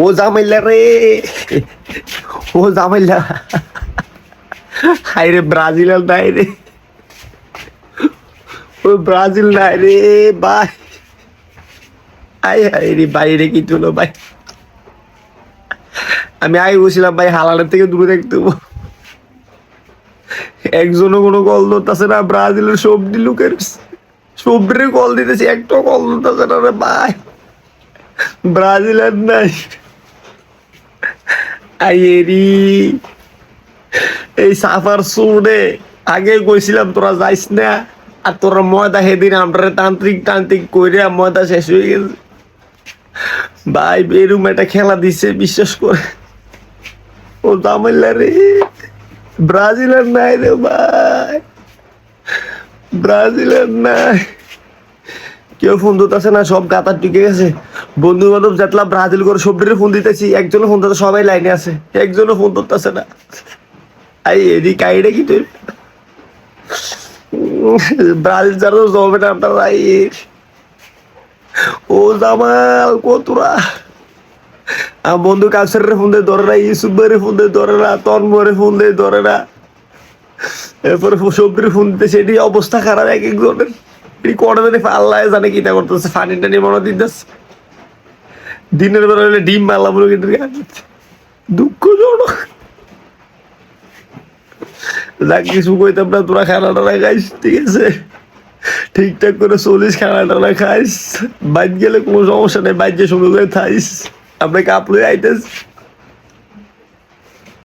ও জামাইলা রে, ও জামাইলা, হাই রে ব্রাজিল আর নাই রে, ও ব্রাজিল নাই রে ভাই, আই হাই রে বাইরে কি হলো ভাই, আমি আগে বলছিলাম ভাই হালালের থেকে দূরে দেখতে হবো। একজনও কোনো কল ধরতেছে না, ব্রাজিলের সবজি লোকের সবরে কল দিতেছি, একটা কল ধরতেছে না রে ভাই, ব্রাজিল আর নাই। আইয়েরি এই সাফার সুরে আগে কইছিলাম তোরা যাইস না, আর তোরা ময়দা সেদিন আমরা তান্ত্রিক তান্ত্রিক কইরা ময়দা শেষ হয়ে গেছে ভাই। বেরুম একটা খেলা দিছে বিশ্বাস করে, ও জামাইলা রে, ব্রাজিল আর নাই রে ভাই, ব্রাজিল আর নাই। কেউ ফোন দিতেছে না, সব গাতার টিকে গেছে। বন্ধু বান্ধব যেতলা ব্রাজিল করে সবটির ফোন দিতেছি, একজনও ফোন দিতে, সবাই লাইনে আছে, একজনও ফোন ধরতেছে না। আই এদিক আইডে কি তুই ব্রাজিল ছাড়া তো জবে না আপনার ভাই। ও জামাল কতরা আমার বন্ধু কাউসারের ফোন দিয়ে ধরে না, ইউসুফের ফোন দিয়ে ধরে না, তন্ময়ের ফোন দিয়ে ধরে না, এরপরে সবটির ফোন দিতে, সেটি অবস্থা খারাপ এক একজনের। এটি করে দেবে আল্লাহ জানে কিটা করতেছে, ফানি টানি মনে দিতেছে। দিনের বেলা হলে ডিম মারলাম কিন্তু দুঃখজনক। যাক কিছু কইতাম না, তোরা খানা টানা খাইস, ঠিক আছে, ঠিকঠাক করে চলিস, খানা টানা খাইস, বাইর গেলে কোনো সমস্যা নেই, বাইর যে সঙ্গে করে থাইস, আমরা কাপড়ে আইতেস।